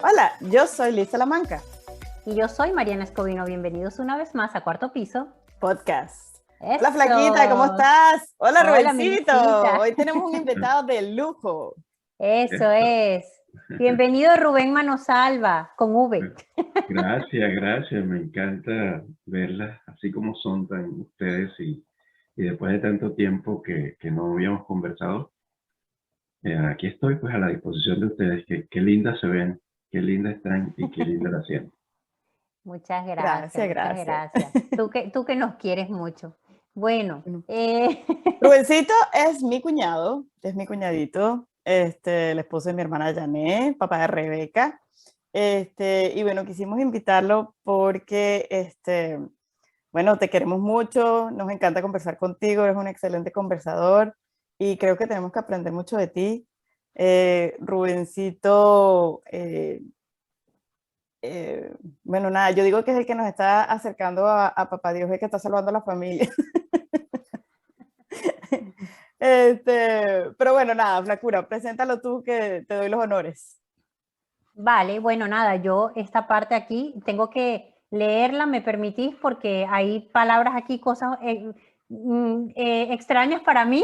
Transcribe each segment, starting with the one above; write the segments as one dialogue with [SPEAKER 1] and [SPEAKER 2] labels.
[SPEAKER 1] Hola, yo soy Liz Salamanca.
[SPEAKER 2] Y yo soy Mariana Escobino. Bienvenidos una vez más a Cuarto Piso
[SPEAKER 1] Podcast.
[SPEAKER 2] Eso.
[SPEAKER 1] Hola, Flaquita, ¿cómo estás? Hola,
[SPEAKER 2] Hola,
[SPEAKER 1] Rubensito.
[SPEAKER 2] Milicita.
[SPEAKER 1] Hoy tenemos un invitado de lujo.
[SPEAKER 2] Eso es. Bienvenido Rubén Manosalva, con V.
[SPEAKER 3] Gracias. Me encanta verlas así como son tan ustedes y después de tanto tiempo que no habíamos conversado, aquí estoy pues a la disposición de ustedes. Qué lindas se ven, qué lindas están y qué linda la sienten.
[SPEAKER 2] Muchas gracias. Tú que nos quieres mucho. Bueno.
[SPEAKER 1] Rubensito es mi cuñado, es mi cuñadito, el esposo de mi hermana Janet, papá de Rebeca. Y bueno, quisimos invitarlo porque, bueno, te queremos mucho, nos encanta conversar contigo, eres un excelente conversador y creo que tenemos que aprender mucho de ti. Rubensito, bueno, nada, yo digo que es el que nos está acercando a Papá Dios, el que está salvando a la familia. Pero bueno, nada, Flacura, preséntalo tú que te doy los honores.
[SPEAKER 2] Vale, bueno, nada, yo esta parte aquí tengo que leerla, ¿me permitís? Porque hay palabras aquí, cosas extrañas para mí.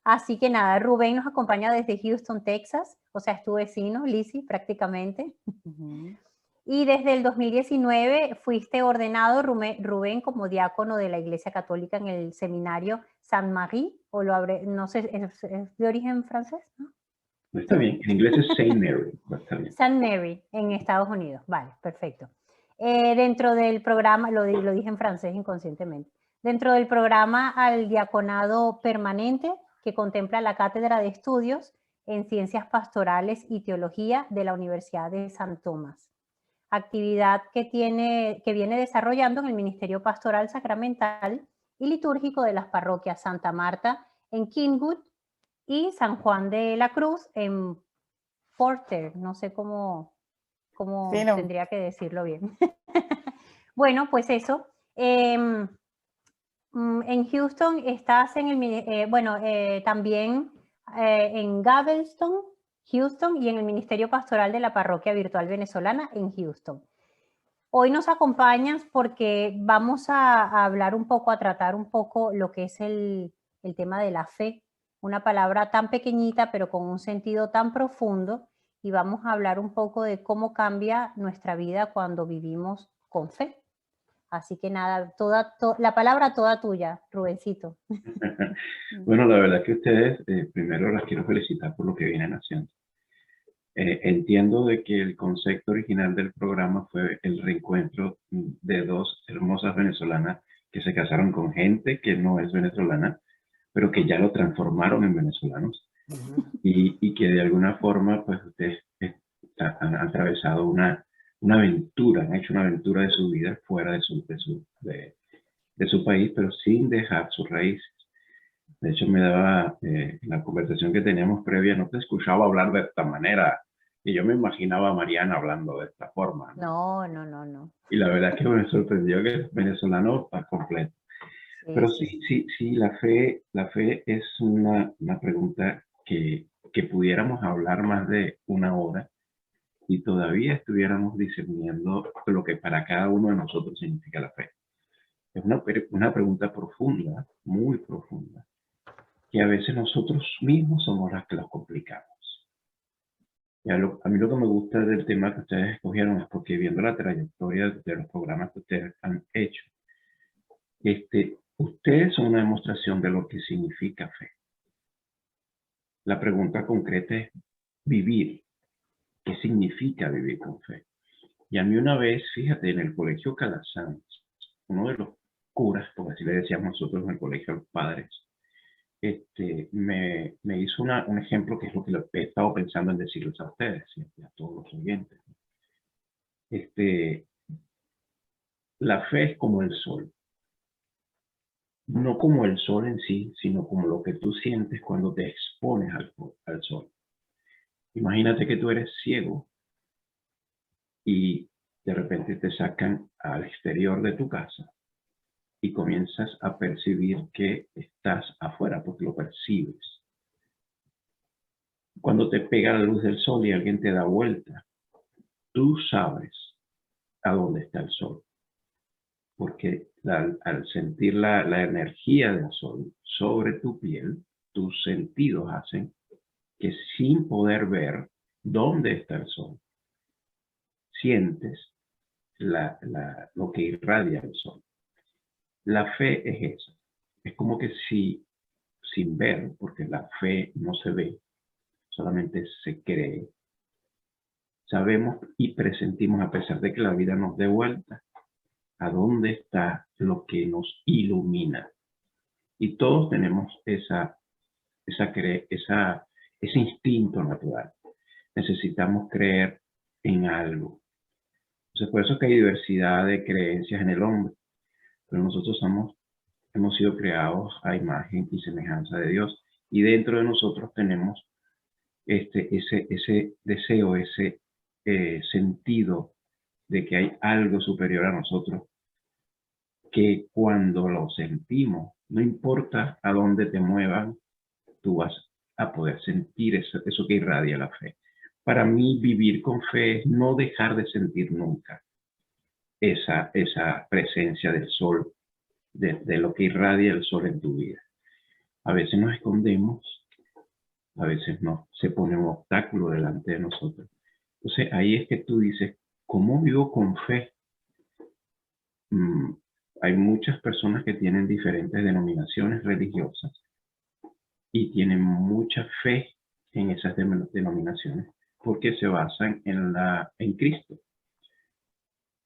[SPEAKER 2] Así que nada, Rubén nos acompaña desde Houston, Texas, o sea, es tu vecino, Lizzy, prácticamente. Y desde el 2019 fuiste ordenado, Rubén, como diácono de la Iglesia Católica en el seminario Saint-Marie, o no sé, ¿es de origen francés? ¿No?
[SPEAKER 3] Está bien, en inglés es Saint Mary.
[SPEAKER 2] Saint Mary, en Estados Unidos, vale, perfecto. Dentro del programa, lo dije en francés inconscientemente, dentro del programa al diaconado permanente que contempla la Cátedra de Estudios en Ciencias Pastorales y Teología de la Universidad de San Tomás. Actividad que viene desarrollando en el Ministerio Pastoral Sacramental y Litúrgico de las parroquias Santa Marta en Kingwood y San Juan de la Cruz en Porter, no sé cómo tendría que decirlo bien. Bueno, pues eso. En Houston estás en el, también en Galveston, Houston, y en el Ministerio Pastoral de la Parroquia Virtual Venezolana en Houston. Hoy nos acompañas porque vamos a hablar un poco, a tratar un poco lo que es el tema de la fe, una palabra tan pequeñita pero con un sentido tan profundo, y vamos a hablar un poco de cómo cambia nuestra vida cuando vivimos con fe. Así que nada, la palabra toda tuya, Rubencito.
[SPEAKER 3] Bueno, la verdad que ustedes, primero las quiero felicitar por lo que vienen haciendo. Entiendo de que el concepto original del programa fue el reencuentro de dos hermosas venezolanas que se casaron con gente que no es venezolana, pero que ya lo transformaron en venezolanos. Y que de alguna forma, pues ustedes han atravesado una aventura, han hecho una aventura de su vida fuera de su país, pero sin dejar sus raíces. De hecho, me daba, en la conversación que teníamos previa, no te escuchaba hablar de esta manera. Y yo me imaginaba a Mariana hablando de esta forma.
[SPEAKER 2] No.
[SPEAKER 3] Y la verdad es que me sorprendió que el venezolano está completo. Sí, pero sí, la fe es una pregunta que pudiéramos hablar más de una hora y todavía estuviéramos discerniendo lo que para cada uno de nosotros significa la fe. Es una pregunta profunda, muy profunda, que a veces nosotros mismos somos las que los complicamos. Y a mí lo que me gusta del tema que ustedes escogieron es porque viendo la trayectoria de los programas que ustedes han hecho, ustedes son una demostración de lo que significa fe. La pregunta concreta es vivir. ¿Qué significa vivir con fe? Y a mí una vez, fíjate, en el colegio Calasanz, uno de los curas, porque así le decíamos nosotros en el colegio a los padres, me hizo un ejemplo que es lo que he estado pensando en decirles a ustedes y a todos los oyentes. La fe es como el sol. No como el sol en sí, sino como lo que tú sientes cuando te expones al sol. Imagínate que tú eres ciego y de repente te sacan al exterior de tu casa y comienzas a percibir que estás afuera porque lo percibes. Cuando te pega la luz del sol y alguien te da vuelta, tú sabes a dónde está el sol, porque al sentir la energía del sol sobre tu piel, tus sentidos hacen que sin poder ver dónde está el sol, sientes lo que irradia el sol. La fe es eso. Es como que si, sin ver, porque la fe no se ve, solamente se cree, sabemos y presentimos, a pesar de que la vida nos dé vuelta, a dónde está lo que nos ilumina. Y todos tenemos ese instinto natural. Necesitamos creer en algo. Entonces, por eso es que hay diversidad de creencias en el hombre. Pero nosotros hemos sido creados a imagen y semejanza de Dios. Y dentro de nosotros tenemos ese deseo, ese sentido de que hay algo superior a nosotros, que cuando lo sentimos, no importa a dónde te muevan, tú vas a poder sentir eso que irradia la fe. Para mí, vivir con fe es no dejar de sentir nunca esa presencia del sol, de lo que irradia el sol en tu vida. A veces nos escondemos, a veces no, se pone un obstáculo delante de nosotros. Entonces ahí es que tú dices, ¿cómo vivo con fe? Hay muchas personas que tienen diferentes denominaciones religiosas y tienen mucha fe en esas denominaciones porque se basan en Cristo.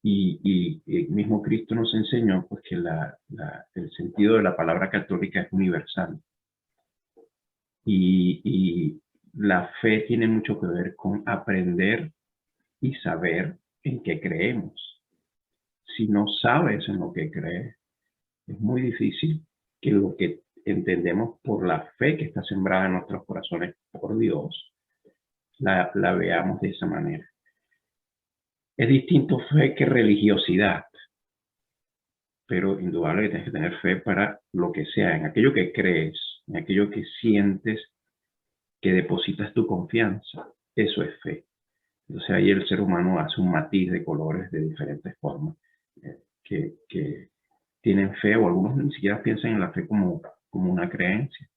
[SPEAKER 3] Y el mismo Cristo nos enseñó pues, que el sentido de la palabra católica es universal. Y la fe tiene mucho que ver con aprender y saber en qué creemos. Si no sabes en lo que crees, es muy difícil que lo que entendemos por la fe que está sembrada en nuestros corazones por Dios, la veamos de esa manera. Es distinto fe que religiosidad, pero indudablemente tienes que tener fe para lo que sea, en aquello que crees, en aquello que sientes, que depositas tu confianza. Eso es fe. Entonces ahí el ser humano hace un matiz de colores de diferentes formas que tienen fe, o algunos ni siquiera piensan en la fe como una creencia.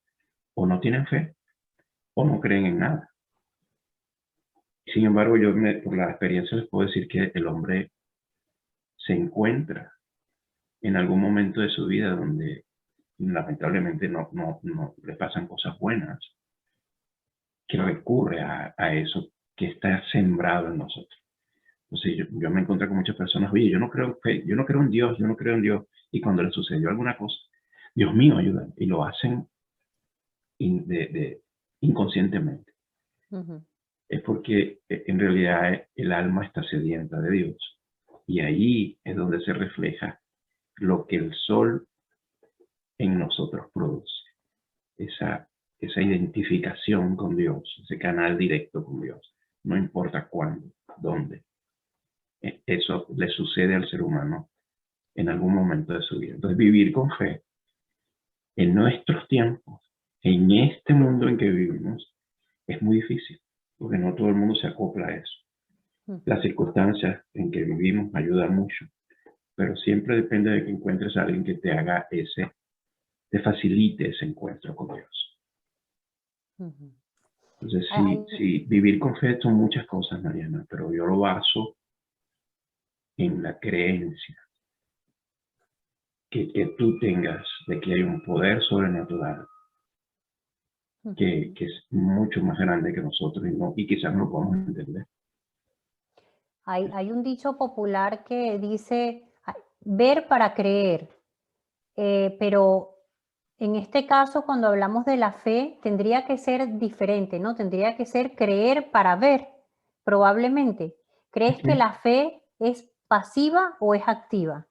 [SPEAKER 3] O no tienen fe, o no creen en nada. Sin embargo, por la experiencia les puedo decir que el hombre se encuentra en algún momento de su vida donde lamentablemente no le pasan cosas buenas, que recurre a eso que está sembrado en nosotros. Entonces yo me encontré con muchas personas, oye, yo no creo en fe, yo no creo en Dios, yo no creo en Dios. Y cuando les sucedió alguna cosa, Dios mío, ayuda. Y lo hacen inconscientemente. Es porque en realidad el alma está sedienta de Dios. Y ahí es donde se refleja lo que el sol en nosotros produce. Esa identificación con Dios, ese canal directo con Dios. No importa cuándo, dónde. Eso le sucede al ser humano en algún momento de su vida. Entonces, vivir con fe en nuestros tiempos, en este mundo en que vivimos, es muy difícil, porque no todo el mundo se acopla a eso. Las circunstancias en que vivimos ayudan mucho, pero siempre depende de que encuentres a alguien que te haga te facilite ese encuentro con Dios. Entonces, sí, vivir con fe son muchas cosas, Mariana, pero yo lo baso en la creencia que tú tengas de que hay un poder sobrenatural que es mucho más grande que nosotros y quizás no lo podamos entender.
[SPEAKER 2] Hay un dicho popular que dice ver para creer, pero en este caso, cuando hablamos de la fe, tendría que ser diferente, ¿no? Tendría que ser creer para ver, probablemente. ¿Crees que la fe es pasiva o es activa?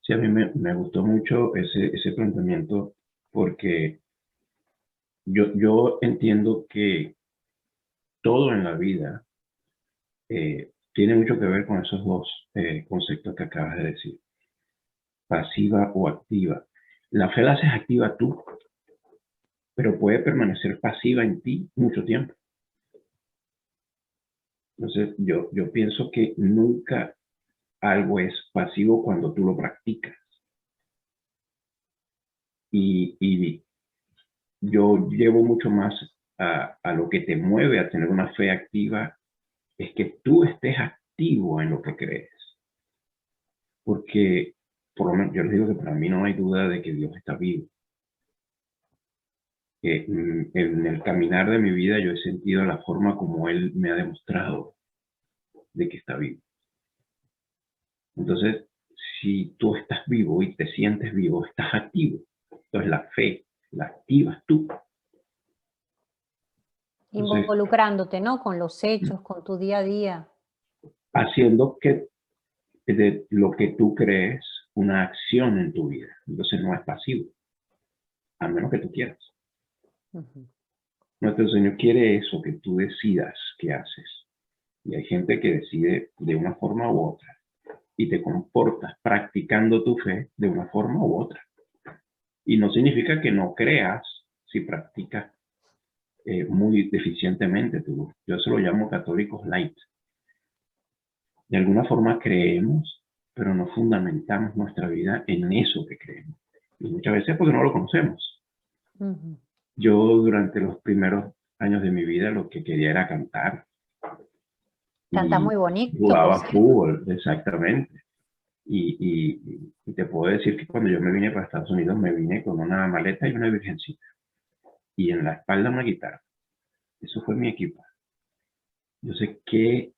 [SPEAKER 3] Sí, a mí me gustó mucho ese planteamiento porque yo entiendo que todo en la vida tiene mucho que ver con esos dos conceptos que acabas de decir, pasiva o activa. La fe la haces activa tú, pero puede permanecer pasiva en ti mucho tiempo. Entonces, yo pienso que nunca algo es pasivo cuando tú lo practicas. Y yo llevo mucho más a lo que te mueve a tener una fe activa, es que tú estés activo en lo que crees. Porque, por lo menos, yo les digo que para mí no hay duda de que Dios está vivo. En el caminar de mi vida yo he sentido la forma como Él me ha demostrado de que está vivo. Entonces, si tú estás vivo y te sientes vivo, estás activo. Entonces la fe la activas tú. Entonces,
[SPEAKER 2] Involucrándote, ¿no? Con los hechos, con tu día a día.
[SPEAKER 3] haciendo que de lo que tú crees una acción en tu vida. Entonces no es pasivo, a menos que tú quieras.
[SPEAKER 2] Ujú.
[SPEAKER 3] Nuestro Señor quiere eso, que tú decidas qué haces. Y hay gente que decide de una forma u otra. Y te comportas practicando tu fe de una forma u otra. Y no significa que no creas si practicas muy deficientemente. Yo se lo llamo católicos light. De alguna forma creemos, pero no fundamentamos nuestra vida en eso que creemos. Y muchas veces porque no lo conocemos.
[SPEAKER 2] Ujú.
[SPEAKER 3] Yo durante los primeros años de mi vida lo que quería era cantar.
[SPEAKER 2] Canta
[SPEAKER 3] Y
[SPEAKER 2] muy bonito, por
[SPEAKER 3] jugaba
[SPEAKER 2] cierto.
[SPEAKER 3] fútbol, exactamente. Y te puedo decir que cuando yo me vine para Estados Unidos me vine con una maleta y una virgencita. Y en la espalda una guitarra. Eso fue mi equipo. Yo sé que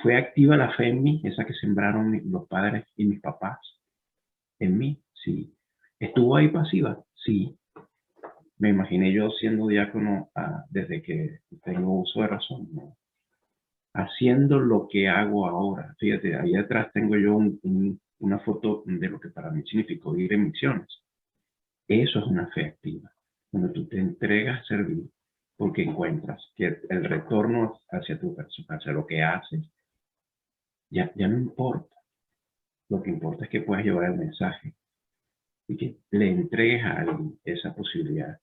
[SPEAKER 3] fue activa la fe en mí, esa que sembraron los padres y mis papás. En mí, sí. ¿Estuvo ahí pasiva? Sí. Me imaginé yo siendo diácono desde que tengo uso de razón, ¿no? Haciendo lo que hago ahora. Fíjate, ahí atrás tengo yo una foto de lo que para mí significó ir en misiones. Eso es una fe activa. Cuando tú te entregas a servir, porque encuentras que el retorno hacia tu persona, hacia lo que haces, ya no importa. Lo que importa es que puedas llevar el mensaje y que le entregues a alguien esa posibilidad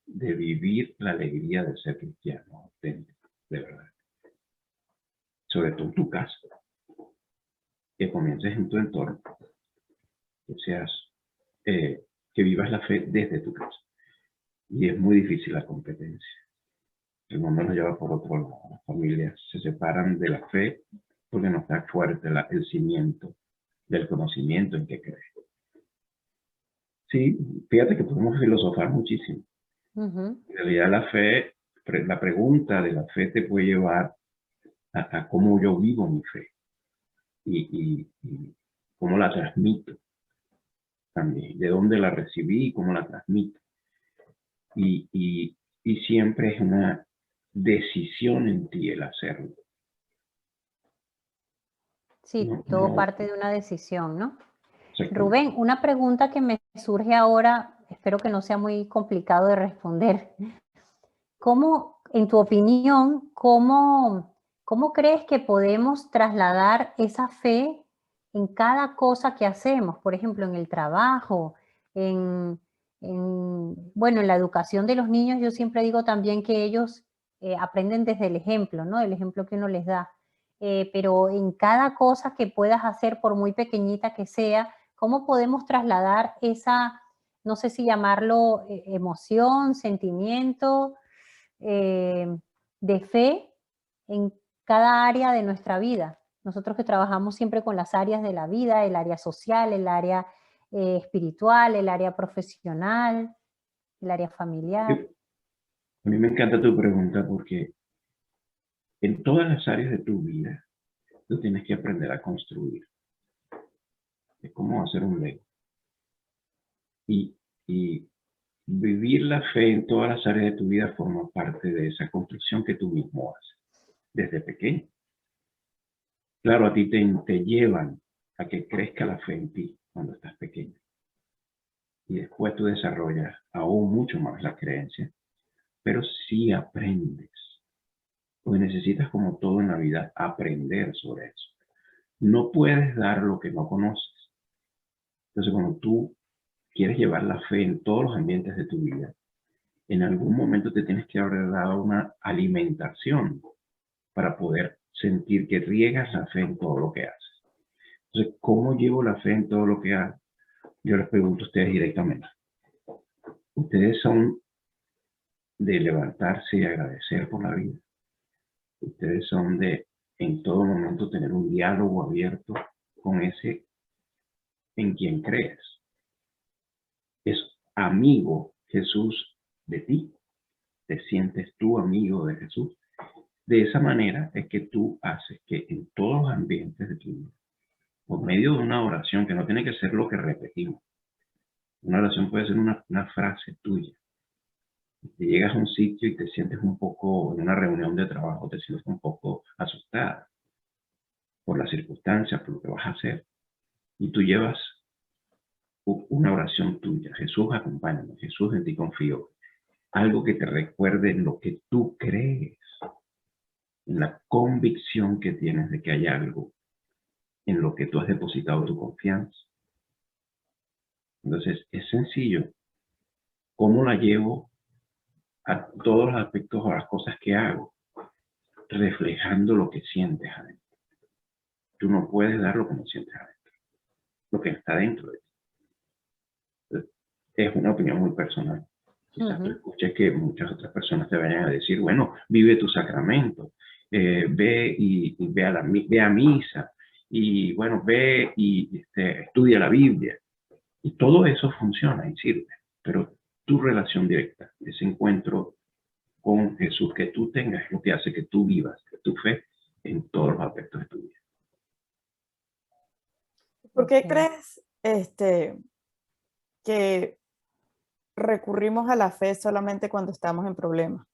[SPEAKER 3] de vivir la alegría de ser cristiano auténtico, de verdad. Sobre todo en tu casa, que comiences en tu entorno, que seas, que vivas la fe desde tu casa. Y es muy difícil la competencia. El mundo nos lleva por otro lado. Las familias se separan de la fe porque no está fuerte el cimiento del conocimiento en que crees. Sí, fíjate que podemos filosofar muchísimo.
[SPEAKER 2] Ujú.
[SPEAKER 3] En realidad la pregunta de la fe te puede llevar a cómo yo vivo mi fe y cómo la transmito también, de dónde la recibí y cómo la transmito. Y siempre es una decisión en ti el hacerlo.
[SPEAKER 2] Sí,
[SPEAKER 3] No,
[SPEAKER 2] todo
[SPEAKER 3] no,
[SPEAKER 2] parte de una decisión, ¿no?
[SPEAKER 3] exactamente.
[SPEAKER 2] Rubén, una pregunta que me surge ahora, espero que no sea muy complicado de responder. ¿Cómo, en tu opinión, cómo crees que podemos trasladar esa fe en cada cosa que hacemos? Por ejemplo, en el trabajo, bueno, en la educación de los niños, yo siempre digo también que ellos aprenden desde el ejemplo, ¿no? El ejemplo que uno les da. Pero en cada cosa que puedas hacer, por muy pequeñita que sea, ¿cómo podemos trasladar esa, no sé si llamarlo emoción, sentimiento, de fe en cada área de nuestra vida? Nosotros que trabajamos siempre con las áreas de la vida, el área social, el área espiritual, el área profesional, el área familiar.
[SPEAKER 3] A mí me encanta tu pregunta porque en todas las áreas de tu vida tú tienes que aprender a construir. Es como hacer un Lego. Y vivir la fe en todas las áreas de tu vida forma parte de esa construcción que tú mismo haces desde pequeño. Claro, a ti te llevan a que crezca la fe en ti cuando estás pequeño. Y después tú desarrollas aún mucho más la creencia, pero sí aprendes. Porque necesitas, como todo en la vida, aprender sobre eso. No puedes dar lo que no conoces. Entonces, cuando tú quieres llevar la fe en todos los ambientes de tu vida, en algún momento te tienes que haber dado una alimentación para poder sentir que riegas la fe en todo lo que haces. Entonces, ¿cómo llevo la fe en todo lo que hago? Yo les pregunto a ustedes directamente. Ustedes son de levantarse y agradecer por la vida. Ustedes son de en todo momento tener un diálogo abierto con ese en quien crees. Es amigo Jesús de ti. Te sientes tú amigo de Jesús. De esa manera es que tú haces que en todos los ambientes de tu vida, por medio de una oración, que no tiene que ser lo que repetimos, una oración puede ser una frase tuya. Si llegas a un sitio y te sientes un poco, en una reunión de trabajo, te sientes un poco asustada por las circunstancias, por lo que vas a hacer, y tú llevas una oración tuya. Jesús, acompáñame. Jesús, en ti confío. Algo que te recuerde en lo que tú crees, en la convicción que tienes de que hay algo en lo que tú has depositado tu confianza. Entonces, es sencillo. ¿Cómo la llevo a todos los aspectos o a las cosas que hago? Reflejando lo que sientes adentro. Tú no puedes dar lo que no sientes adentro, lo que está dentro de ti. Entonces, es una opinión muy personal. Quizás tú escuches que muchas otras personas te vayan a decir, bueno, vive tu sacramento, ve a misa, y bueno, ve y estudia la Biblia. Y todo eso funciona y sirve, pero tu relación directa, ese encuentro con Jesús que tú tengas, es lo que hace que tú vivas tu fe en todos los aspectos de tu vida.
[SPEAKER 1] ¿Por qué crees que recurrimos a la fe solamente cuando estamos en problemas?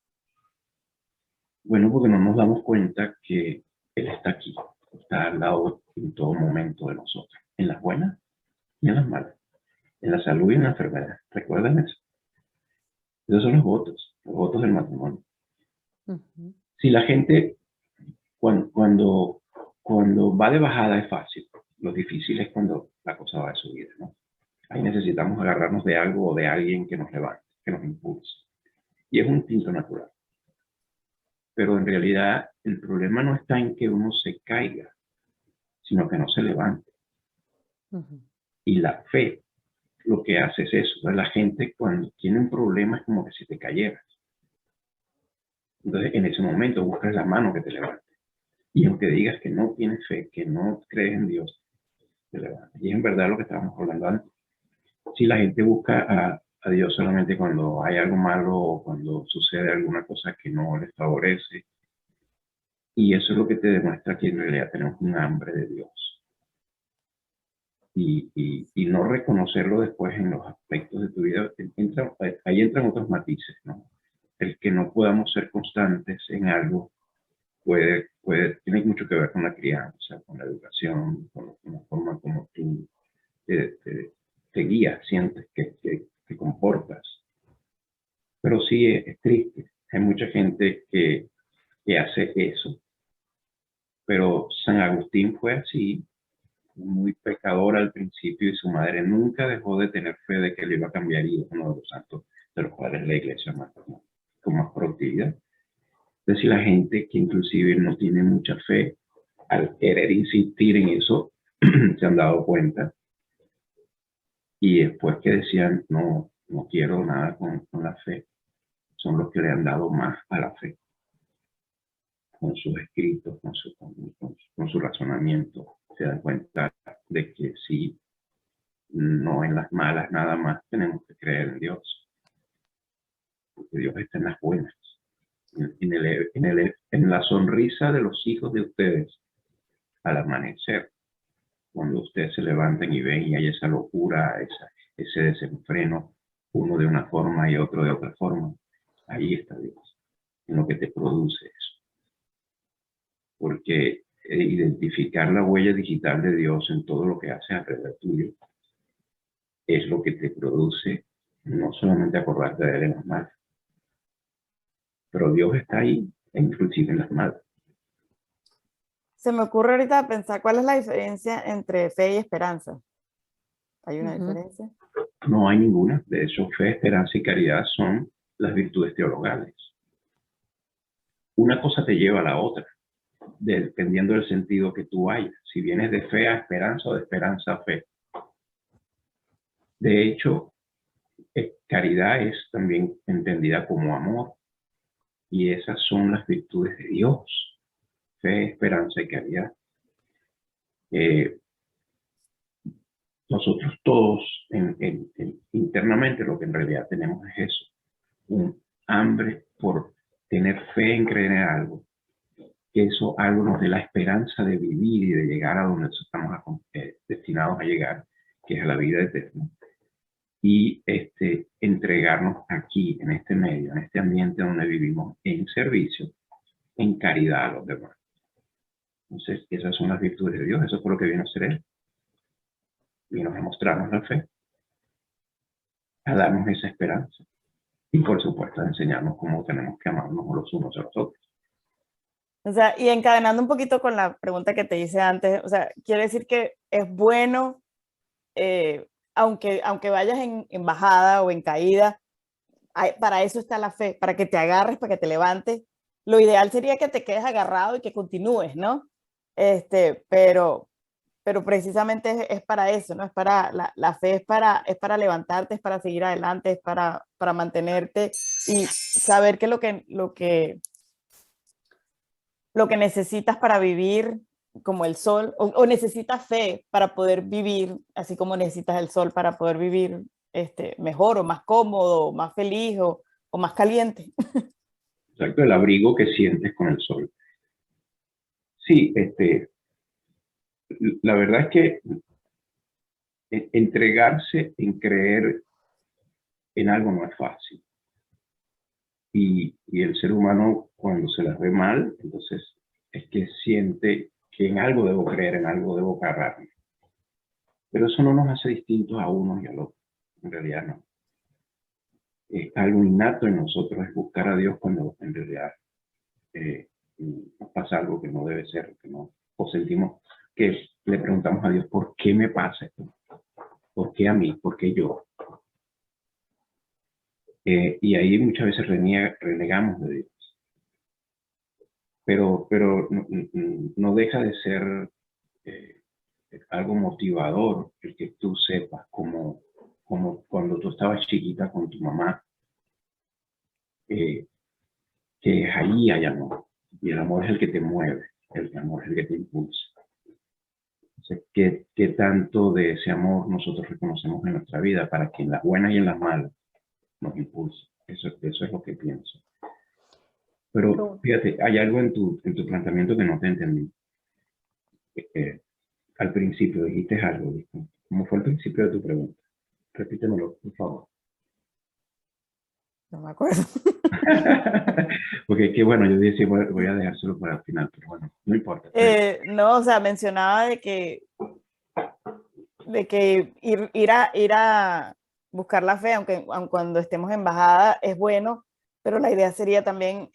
[SPEAKER 3] Bueno, porque no nos damos cuenta que Él está aquí, está al lado en todo momento de nosotros, en las buenas y en las malas, en la salud y en la enfermedad. ¿Recuerdan eso? Esos son los votos del matrimonio. Si la gente, cuando va de bajada es fácil, lo difícil es cuando la cosa va de subida, ¿no? Ahí necesitamos agarrarnos de algo o de alguien que nos levante, que nos impulse. Y es un instinto natural. Pero en realidad el problema no está en que uno se caiga, sino que no se levante. Y la fe lo que hace es eso. La gente cuando tiene un problema es como que si te cayeras. Entonces en ese momento buscas la mano que te levante. Y aunque digas que no tienes fe, que no crees en Dios, te levanta. Y es en verdad lo que estábamos hablando antes. Si la gente busca a Dios solamente cuando hay algo malo o cuando sucede alguna cosa que no les favorece, y eso es lo que te demuestra que en realidad tenemos un hambre de Dios. Y no reconocerlo después en los aspectos de tu vida, ahí entran otros matices, ¿no? El que no podamos ser constantes en algo tiene mucho que ver con la crianza, con la educación, con la forma como tú te guías, sientes que comportas. Pero sí es triste. Hay mucha gente que hace eso. Pero San Agustín fue así, muy pecador al principio, y su madre nunca dejó de tener fe de que él iba a cambiar, y es uno de los santos de los padres de la iglesia con más productividad. Entonces, si la gente que inclusive no tiene mucha fe, al querer insistir en eso, se han dado cuenta, y después que decían, no quiero nada con la fe, son los que le han dado más a la fe, con sus escritos, con su razonamiento. Se dan cuenta de que sí, no en las malas nada más tenemos que creer en Dios, porque Dios está en las buenas, en la sonrisa de los hijos de ustedes al amanecer, cuando ustedes se levantan y ven y hay esa locura, ese desenfreno, uno de una forma y otro de otra forma. Ahí está Dios, en lo que te produce eso. Porque identificar la huella digital de Dios en todo lo que haces alrededor tuyo es lo que te produce no solamente acordarte de Él en las malas, pero Dios está ahí, inclusive en las malas.
[SPEAKER 1] Se me ocurre ahorita pensar cuál es la diferencia entre fe y esperanza. ¿Hay una diferencia?
[SPEAKER 3] No hay ninguna. De hecho, fe, esperanza y caridad son las virtudes teologales. Una cosa te lleva a la otra. dependiendo del sentido que tú hayas. Si vienes de fe a esperanza o de esperanza a fe. De hecho, caridad es también entendida como amor. Y esas son las virtudes de Dios. Fe, esperanza y caridad. Nosotros todos internamente lo que en realidad tenemos es eso. Un hambre por tener fe en creer en algo. Que eso algo nos dé la esperanza de vivir y de llegar a donde estamos destinados a llegar, que es a la vida eterna. Y entregarnos aquí, en este medio, en este ambiente donde vivimos, en servicio, en caridad a los demás. Entonces, esas son las virtudes de Dios, eso es por lo que vino a hacer Él. Vino a mostrarnos la fe, a darnos esa esperanza. Y por supuesto, a enseñarnos cómo tenemos que amarnos los unos a los otros.
[SPEAKER 1] O sea, y encadenando un poquito con la pregunta que te hice antes, o sea, quiere decir que es bueno, aunque vayas en bajada o en caída, para eso está la fe, para que te agarres, para que te levantes. Lo ideal sería que te quedes agarrado y que continúes, ¿no? Pero precisamente es para eso, ¿no? Es para, la fe es para levantarte, es para seguir adelante, es para mantenerte y saber que lo que necesitas para vivir como el sol, o necesitas fe para poder vivir, así como necesitas el sol para poder vivir mejor o más cómodo, o más feliz o más caliente.
[SPEAKER 3] Exacto, el abrigo que sientes con el sol. Sí, la verdad es que entregarse en creer en algo no es fácil. Y el ser humano, cuando se las ve mal, entonces es que siente que en algo debo creer, en algo debo agarrarme. Pero eso no nos hace distintos a unos y al otro. En realidad no. Es algo innato en nosotros, es buscar a Dios cuando en realidad nos pasa algo que no debe ser, que no, o sentimos que le preguntamos a Dios, ¿por qué me pasa esto? ¿Por qué a mí? ¿Por qué yo? Y ahí muchas veces renegamos de Dios. Pero no deja de ser algo motivador el que tú sepas, como cuando tú estabas chiquita con tu mamá, que ahí hay amor. Y el amor es el que te mueve, el amor es el que te impulsa. Entonces, ¿qué tanto de ese amor nosotros reconocemos en nuestra vida para que en las buenas y en las malas nos impulse? Eso es lo que pienso. Pero fíjate, hay algo en tu planteamiento que no te entendí. Al principio dijiste algo, ¿viste? ¿Cómo fue el principio de tu pregunta? Repítemelo, por favor.
[SPEAKER 1] No me acuerdo.
[SPEAKER 3] Porque qué bueno, yo dije, voy a dejárselo para el final, pero bueno, no importa.
[SPEAKER 1] No, o sea, mencionaba de que ir a buscar la fe, aunque cuando estemos en bajada es bueno, pero la idea sería también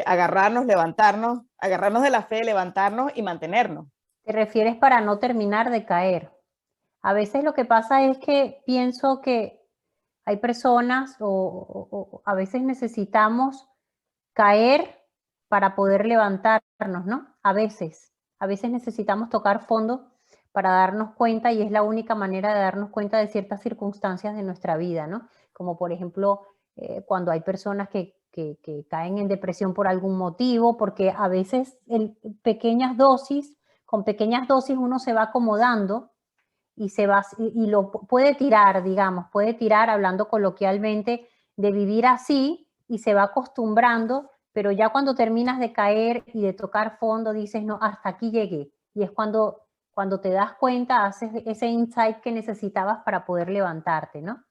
[SPEAKER 1] agarrarnos, levantarnos, agarrarnos de la fe, levantarnos y mantenernos.
[SPEAKER 2] ¿Te refieres para no terminar de caer? A veces lo que pasa es que pienso que hay personas o a veces necesitamos caer para poder levantarnos, ¿no? A veces necesitamos tocar fondo para darnos cuenta y es la única manera de darnos cuenta de ciertas circunstancias de nuestra vida, ¿no? Como por ejemplo, cuando hay personas que caen en depresión por algún motivo, porque a veces con pequeñas dosis uno se va acomodando y lo puede tirar, digamos, hablando coloquialmente, de vivir así y se va acostumbrando, pero ya cuando terminas de caer y de tocar fondo dices, no, hasta aquí llegué. Y es cuando te das cuenta, haces ese insight que necesitabas para poder levantarte, ¿no?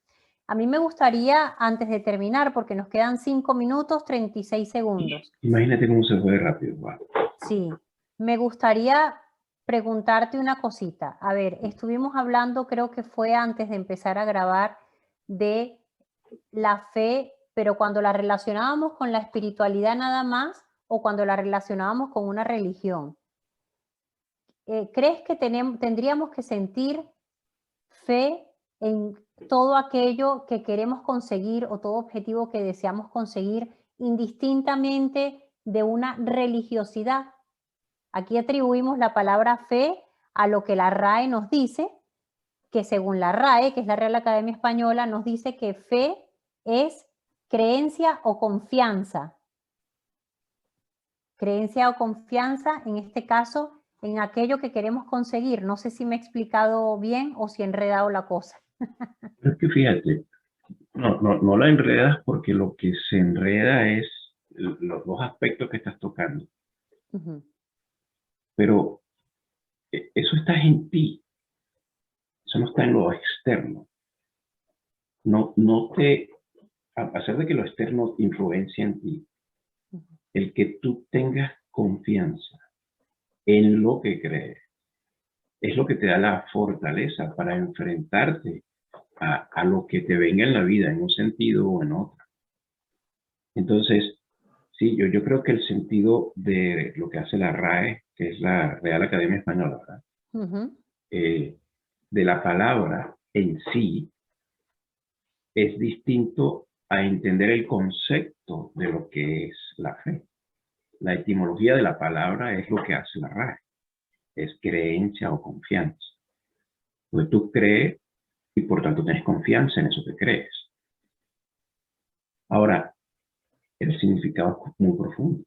[SPEAKER 2] A mí me gustaría, antes de terminar, porque nos quedan 5 minutos, 36 segundos.
[SPEAKER 3] Imagínate cómo se fue rápido. Wow.
[SPEAKER 2] Sí, me gustaría preguntarte una cosita. A ver, estuvimos hablando, creo que fue antes de empezar a grabar, de la fe, pero cuando la relacionábamos con la espiritualidad nada más o cuando la relacionábamos con una religión. ¿Crees que tendríamos que sentir fe en todo aquello que queremos conseguir o todo objetivo que deseamos conseguir indistintamente de una religiosidad? Aquí atribuimos la palabra fe a lo que la RAE nos dice, que según la RAE, que es la Real Academia Española, nos dice que fe es creencia o confianza. Creencia o confianza, en este caso, en aquello que queremos conseguir. No sé si me he explicado bien o si he enredado la cosa.
[SPEAKER 3] Es que fíjate, no la enredas porque lo que se enreda es los dos aspectos que estás tocando. Pero eso está en ti, eso no está en lo externo. A pesar de que lo externo influencia en ti, el que tú tengas confianza en lo que crees es lo que te da la fortaleza para enfrentarte a lo que te venga en la vida, en un sentido o en otro. Entonces, sí, yo creo que el sentido de lo que hace la RAE, que es la Real Academia Española, ¿verdad? De la palabra en sí, es distinto a entender el concepto de lo que es la fe. La etimología de la palabra es lo que hace la RAE, es creencia o confianza. Pues tú crees y por tanto tienes confianza en eso que crees. Ahora, el significado es muy profundo.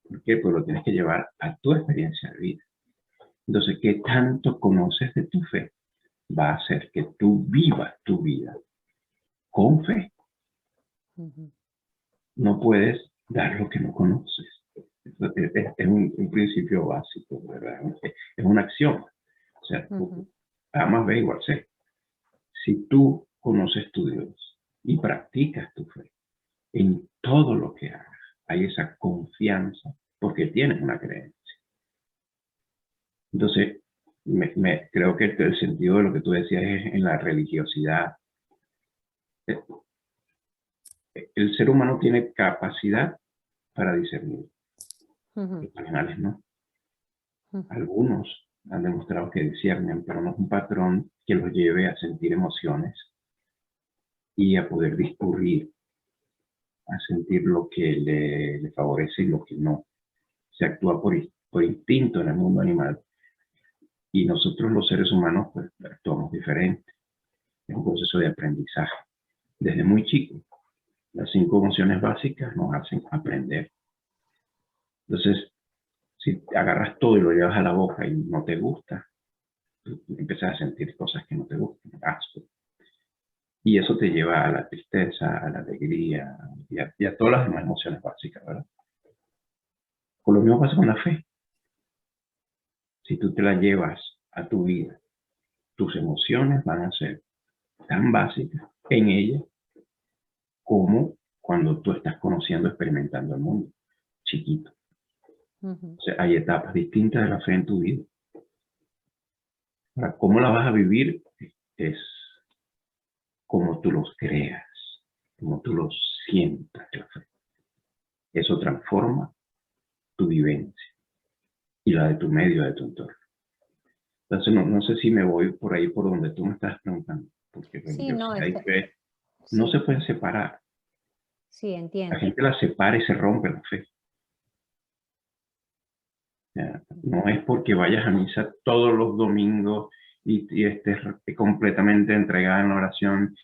[SPEAKER 3] ¿Por qué? Pues lo tienes que llevar a tu experiencia de vida. Entonces, ¿qué tanto conoces de tu fe? Va a hacer que tú vivas tu vida con fe. No puedes dar lo que no conoces. Es un principio básico, ¿verdad? Es una acción. O sea, A más B igual C. Si tú conoces tu Dios y practicas tu fe en todo lo que hagas, hay esa confianza porque tienes una creencia. Entonces, creo que el sentido de lo que tú decías es en la religiosidad. El ser humano tiene capacidad para discernir. Los animales no. Algunos han demostrado que disciernen, pero no es un patrón que los lleve a sentir emociones y a poder discurrir, a sentir lo que le favorece y lo que no. Se actúa por instinto en el mundo animal. Y nosotros los seres humanos pues actuamos diferente. Es un proceso de aprendizaje. Desde muy chico, las 5 emociones básicas nos hacen aprender. Entonces, si agarras todo y lo llevas a la boca y no te gusta, tú empiezas a sentir cosas que no te gustan, asco. Y eso te lleva a la tristeza, a la alegría y a todas las demás emociones básicas, ¿verdad? Con lo mismo pasa con la fe. Si tú te la llevas a tu vida, tus emociones van a ser tan básicas en ella como cuando tú estás conociendo, experimentando el mundo, chiquito. O sea, hay etapas distintas de la fe en tu vida. Ahora, ¿cómo la vas a vivir? Es como tú los creas, como tú los sientas la fe. Eso transforma tu vivencia y la de tu medio, de tu entorno. Entonces, no sé si me voy por ahí por donde tú me estás preguntando, porque
[SPEAKER 2] Sí, no,
[SPEAKER 3] hay fe, no se pueden separar.
[SPEAKER 2] Sí, entiendo.
[SPEAKER 3] La gente la separa y se rompe la fe. No es porque vayas a misa todos los domingos y estés completamente entregada en la oración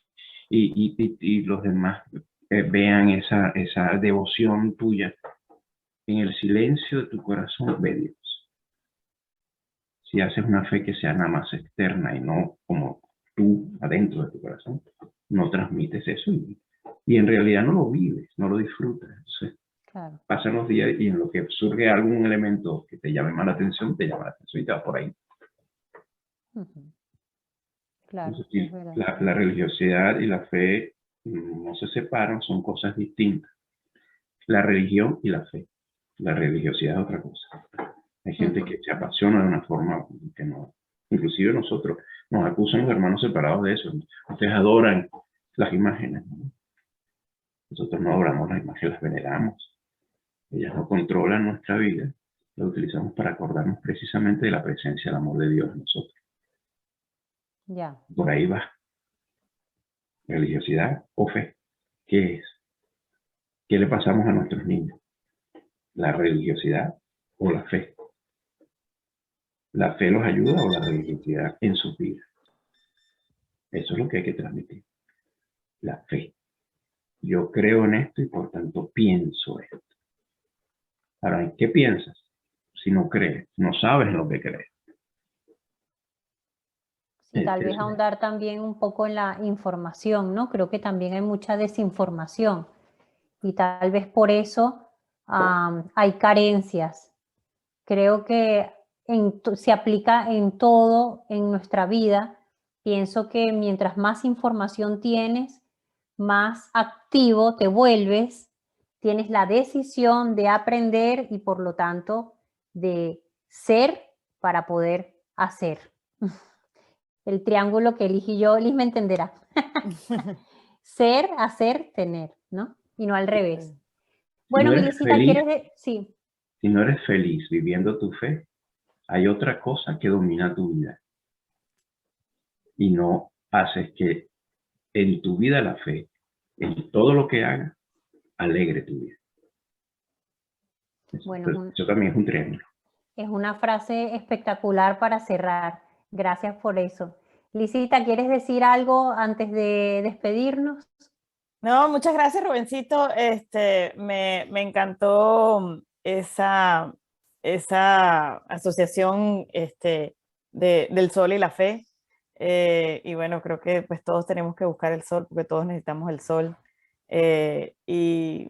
[SPEAKER 3] y los demás vean esa devoción tuya. En el silencio de tu corazón ve Dios. Si haces una fe que sea nada más externa y no como tú adentro de tu corazón, no transmites eso y en realidad no lo vives, no lo disfrutas. Entonces, claro. Pasan los días y en lo que surge algún elemento que te llame más la atención, te llama la atención y te va por ahí.
[SPEAKER 2] Claro,
[SPEAKER 3] entonces, la religiosidad y la fe no se separan, son cosas distintas. La religión y la fe. La religiosidad es otra cosa. Hay gente que se apasiona de una forma que no. Inclusive nosotros nos acusan los hermanos separados de eso. Ustedes adoran las imágenes, ¿no? Nosotros no adoramos las imágenes, las veneramos. Ellas no controlan nuestra vida. Las utilizamos para acordarnos precisamente de la presencia del amor de Dios en nosotros.
[SPEAKER 2] Ya.
[SPEAKER 3] Por ahí va. Religiosidad o fe. ¿Qué es? ¿Qué le pasamos a nuestros niños? ¿La religiosidad o la fe? la fe los ayuda o la religiosidad en sus vidas. Eso es lo que hay que transmitir. La fe. Yo creo en esto y por tanto pienso esto. Ahora, ¿en qué piensas? Si no crees, no sabes en lo que crees.
[SPEAKER 2] Sí, tal vez ahondar también un poco en la información, ¿no? Creo que también hay mucha desinformación y tal vez por eso hay carencias. Creo que se aplica en todo en nuestra vida. Pienso que mientras más información tienes, más activo te vuelves, tienes la decisión de aprender y por lo tanto de ser para poder hacer. El triángulo que elegí yo, Liz me entenderá. Ser, hacer, tener, ¿no? Y no al revés. Bueno, Milicita, ¿quieres sí.
[SPEAKER 3] Si no eres feliz viviendo tu fe, hay otra cosa que domina tu vida. Y no haces que en tu vida la fe, en todo lo que hagas, alegre tu vida.
[SPEAKER 2] Bueno,
[SPEAKER 3] eso también es un triángulo.
[SPEAKER 2] Es una frase espectacular para cerrar. Gracias por eso. Lisita, ¿quieres decir algo antes de despedirnos?
[SPEAKER 1] No, muchas gracias, Rubencito. Me encantó esa asociación del sol y la fe. Y bueno, creo que pues todos tenemos que buscar el sol porque todos necesitamos el sol. Y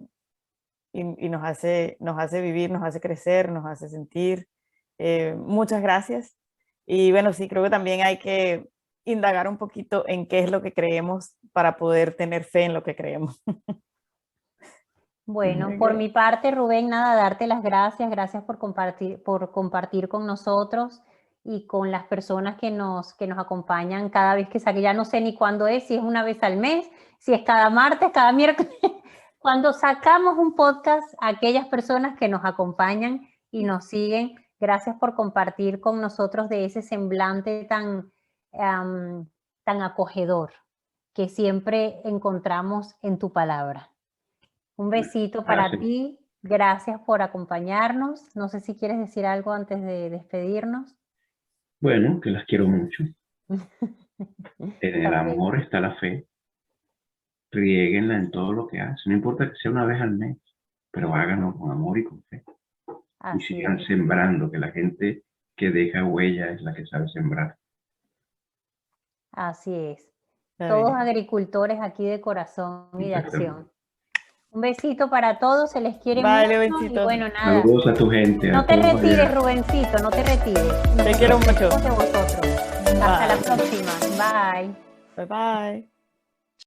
[SPEAKER 1] nos hace vivir, nos hace crecer, nos hace sentir. Muchas gracias. Y bueno, sí, creo que también hay que indagar un poquito en qué es lo que creemos para poder tener fe en lo que creemos.
[SPEAKER 2] Bueno, por mi parte, Rubén, nada, darte las gracias por compartir con nosotros y con las personas que nos acompañan cada vez que saque. Ya no sé ni cuándo es, si es una vez al mes, si es cada martes, cada miércoles. Cuando sacamos un podcast, aquellas personas que nos acompañan y nos siguen, gracias por compartir con nosotros de ese semblante tan acogedor que siempre encontramos en tu palabra. Un besito para ti, gracias por acompañarnos. No sé si quieres decir algo antes de despedirnos.
[SPEAKER 3] Bueno, que las quiero mucho. En el amor está la fe. Riéguenla en todo lo que hacen. No importa que sea una vez al mes, pero háganlo con amor y con fe. Y sigan sembrando, que la gente que deja huella es la que sabe sembrar.
[SPEAKER 2] Así es. Todos agricultores aquí de corazón y de acción. Un besito para todos, se les quiere mucho.
[SPEAKER 1] Besito.
[SPEAKER 2] Y bueno, nada.
[SPEAKER 3] Saludos a tu gente.
[SPEAKER 2] No te retires, Rubencito, no te retires.
[SPEAKER 1] Te quiero mucho.
[SPEAKER 2] De vosotros. Hasta la próxima. Bye.
[SPEAKER 1] Bye bye.